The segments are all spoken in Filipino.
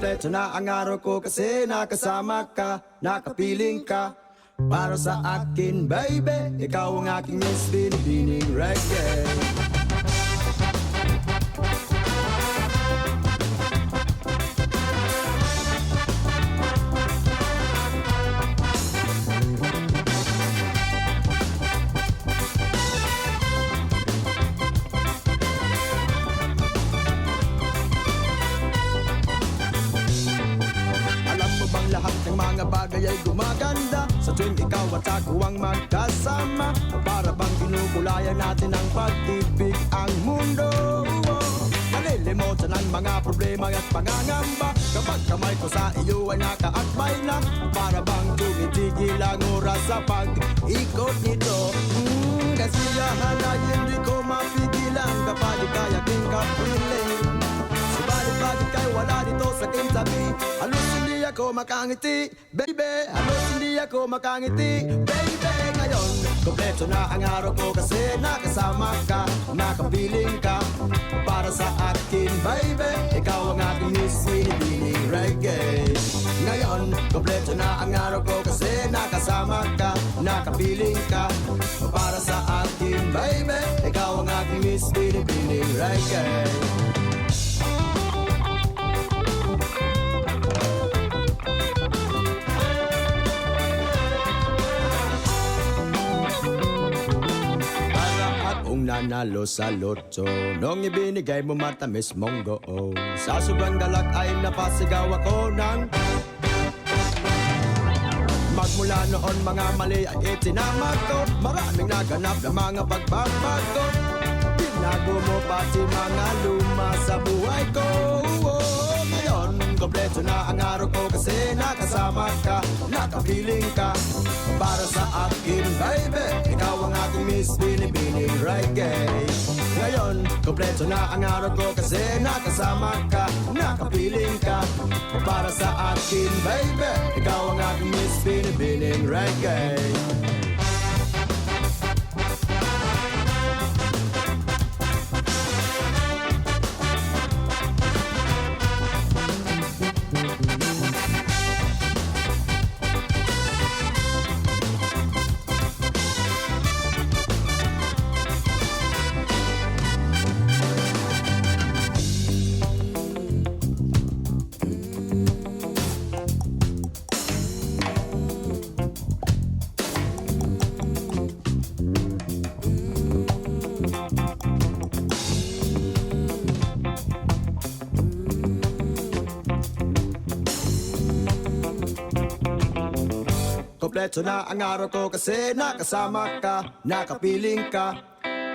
Kompleto na ang araw ko kasi nakasama ka, nakapiling ka. Para sa akin, baby, ikaw ang aking Miss Binibining Reggae. Lahat ng mga bagay ay gumaganda sa tuwing ikaw at ako ang magkasama. Para bang kinukulayan natin ang pag-ibig ang mundo. Nalilimutan ang mga problema at pangangamba kapag kamay ko sa iyo ay nakaakbay na. Para bang tumitigil ang oras sa pag-ikot nito. Kasiyahan ay hindi ko mapigilan kapag ika'y aking kapiling. Subalit bakit kayo wala dito sa aking tabi? Halos hindi ako makangiti, baby. Halos hindi ako makangiti, baby. Ngayon, kompleto na ang araw ko kasi nakasama ka, nakapiling ka. Para sa akin, baby, ikaw ang aking Miss Binibining Reggae. Ngayon, kompleto na ang araw ko kasi nakasama ka, nakapiling ka. Para sa akin, baby, ikaw ang aking Miss Binibining Reggae. Nanalo sa loto nung ibinigay mo matamis mong goong. Sa sobrang galak ay napasigaw ako ng magmula noon mga mali ay itinamag ko. Maraming naganap na mga pagbabago. Binago mo pati mga luma sa buhay ko. Ngayon, kompleto na ang araw ko kasi nakasama ka, nakapiling ka. Para sa akin, baby, ikaw ang aking Miss Binibining Reggae. Ngayon, kompleto na ang araw ko kasi nakasama ka, nakapiling ka. Para sa akin, baby, ikaw ang aking Miss Binibining Reggae. Kompleto na ang araw ko kasi nakasama ka, nakapiling ka.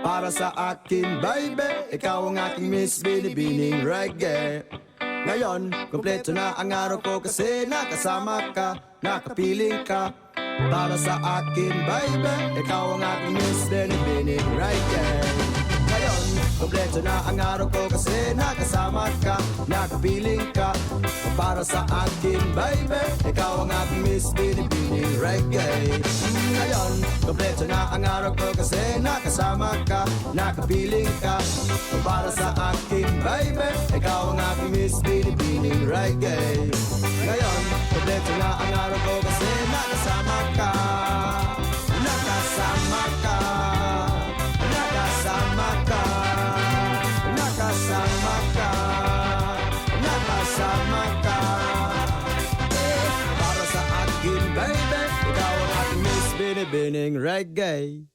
Para sa akin, baby, ikaw ang aking Miss Binibining Reggae. Ngayon, kompleto na ang araw ko kasi nakasama ka, nakapiling ka. Para sa akin, baby, ikaw ang aking Miss Binibining Reggae. Ngayon, kompleto na ang araw ko kasi nakasama ka, nakapiling ka. Para sa akin, baby, ikaw ang aking Miss Binibining Reggae. Ngayon, kompleto na ang araw ko kasi nakasama ka, nakapiling ka. Para sa akin, baby, ikaw ang aking Miss Binibining Reggae. Ngayon, kompleto na ang araw ko kasi nakasama ka, nakasama ka, nakasama ka, nakasama ka, nakasama ka. Para sa akin, baby, ikaw ang aking Miss Binibining Reggae.